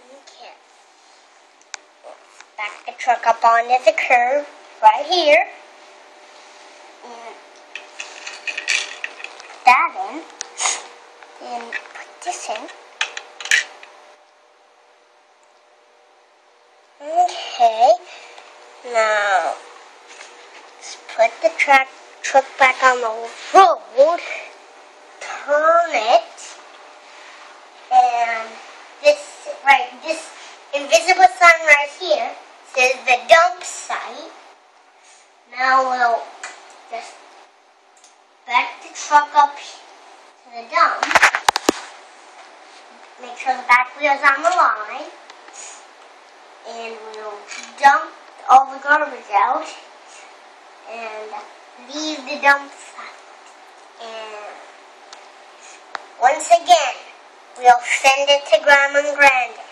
Okay. Back the truck up onto the curb right here. And put that in. And put this in. Okay. Now, let's put the truck back on the road. Turn it. And this invisible sign right here says the dump site. Now we'll just back the truck up to the dump. Make sure the back wheel's on the line. And we'll dump all the garbage out. And leave the dump site. And once again, we'll send it to Grandma and Granddad.